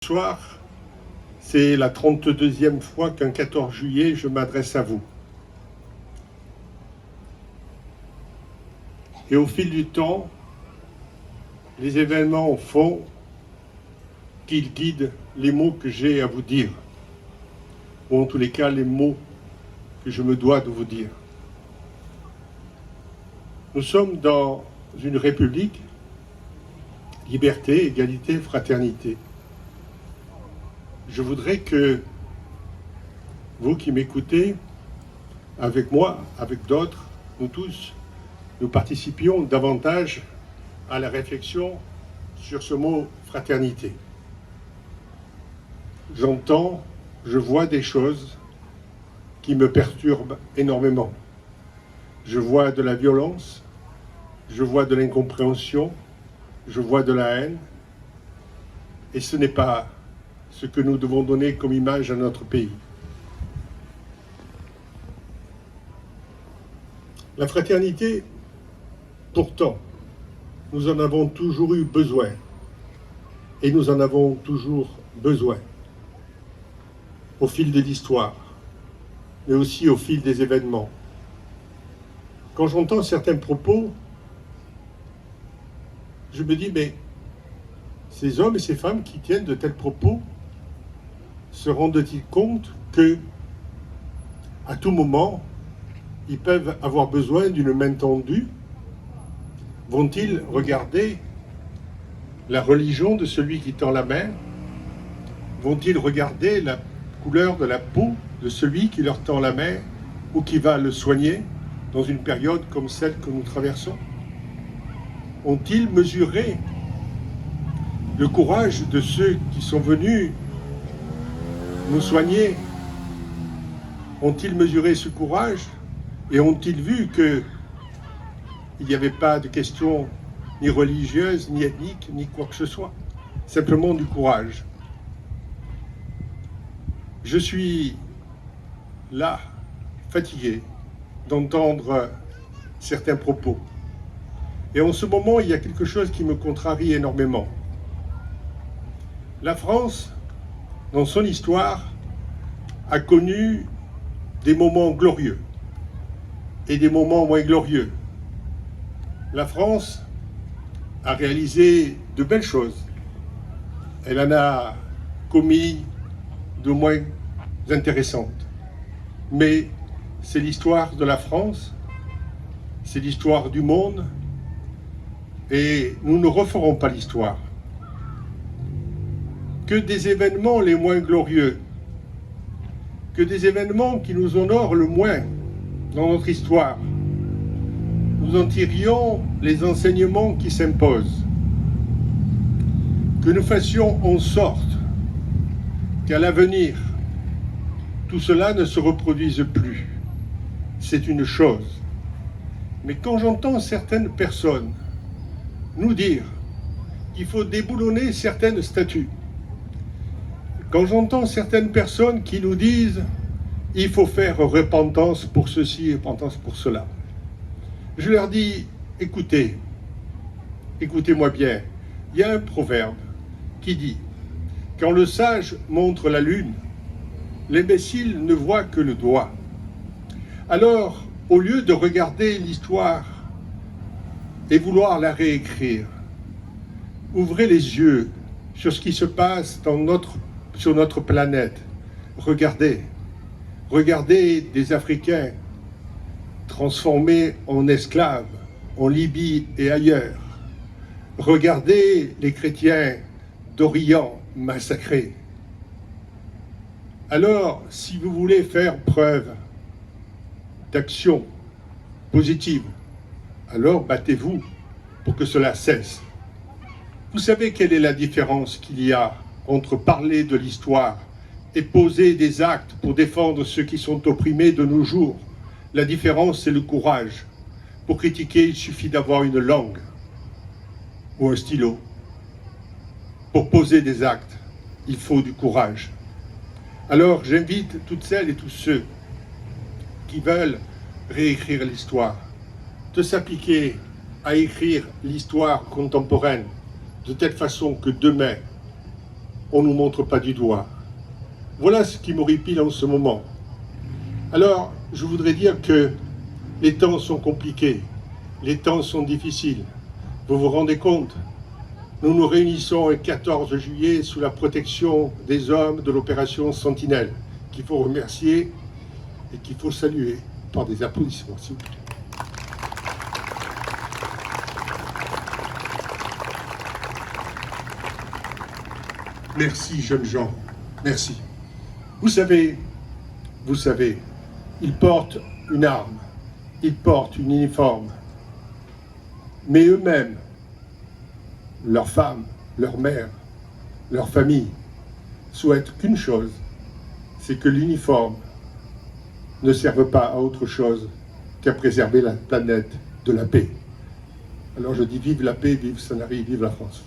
Ce soir, c'est la 32e fois qu'un 14 juillet, je m'adresse à vous. Et au fil du temps, les événements font qu'ils guident les mots que j'ai à vous dire, ou en tous les cas les mots que je me dois de vous dire. Nous sommes dans une république, liberté, égalité, fraternité. Je voudrais que vous qui m'écoutez, avec moi, avec d'autres, nous tous, nous participions davantage à la réflexion sur ce mot fraternité. J'entends, je vois des choses qui me perturbent énormément. Je vois de la violence, je vois de l'incompréhension, je vois de la haine, et ce n'est pas ce que nous devons donner comme image à notre pays. La fraternité, pourtant, nous en avons toujours eu besoin, et nous en avons toujours besoin, au fil de l'histoire, mais aussi au fil des événements. Quand j'entends certains propos, je me dis, mais ces hommes et ces femmes qui tiennent de tels propos se rendent-ils compte que, à tout moment, ils peuvent avoir besoin d'une main tendue? Vont-ils regarder la religion de celui qui tend la main? Vont-ils regarder la couleur de la peau de celui qui leur tend la main ou qui va le soigner dans une période comme celle que nous traversons? Ont-ils mesuré le courage de ceux qui sont venus nous soigner? Ont-ils mesuré ce courage et ont-ils vu qu'il n'y avait pas de question ni religieuse, ni ethnique, ni quoi que ce soit? Simplement du courage. Je suis là, fatigué d'entendre certains propos. Et en ce moment, il y a quelque chose qui me contrarie énormément. La France, dans son histoire, a connu des moments glorieux et des moments moins glorieux. La France a réalisé de belles choses. Elle en a commis de moins intéressantes. Mais c'est l'histoire de la France, c'est l'histoire du monde, et nous ne referons pas l'histoire. Que des événements les moins glorieux, que des événements qui nous honorent le moins dans notre histoire, nous en tirions les enseignements qui s'imposent. Que nous fassions en sorte qu'à l'avenir, tout cela ne se reproduise plus. C'est une chose. Mais quand j'entends certaines personnes nous dire qu'il faut déboulonner certaines statues, quand j'entends certaines personnes qui nous disent il faut faire repentance pour ceci et repentance pour cela, je leur dis écoutez-moi bien, il y a un proverbe qui dit quand le sage montre la lune, l'imbécile ne voit que le doigt. Alors, au lieu de regarder l'histoire et vouloir la réécrire, ouvrez les yeux sur ce qui se passe sur notre planète. Regardez des Africains transformés en esclaves en Libye et ailleurs. Regardez les chrétiens d'Orient massacrés. Alors, si vous voulez faire preuve d'action positive, alors battez-vous pour que cela cesse. Vous savez quelle est la différence qu'il y a entre parler de l'histoire et poser des actes pour défendre ceux qui sont opprimés de nos jours? La différence, c'est le courage. Pour critiquer, il suffit d'avoir une langue ou un stylo. Pour poser des actes, il faut du courage. Alors, j'invite toutes celles et tous ceux qui veulent réécrire l'histoire de s'appliquer à écrire l'histoire contemporaine de telle façon que demain, on ne nous montre pas du doigt. Voilà ce qui m'horripile en ce moment. Alors, je voudrais dire que les temps sont compliqués, les temps sont difficiles. Vous vous rendez compte? Nous nous réunissons le 14 juillet sous la protection des hommes de l'opération Sentinelle, qu'il faut remercier et qu'il faut saluer par des applaudissements, s'il vous plaît. Merci, jeunes gens, merci. Vous savez, ils portent une arme, ils portent une uniforme, mais eux-mêmes, leurs femmes, leurs mères, leurs familles, souhaitent qu'une chose, c'est que l'uniforme ne serve pas à autre chose qu'à préserver la planète de la paix. Alors je dis vive la paix, vive Sanary, vive la France.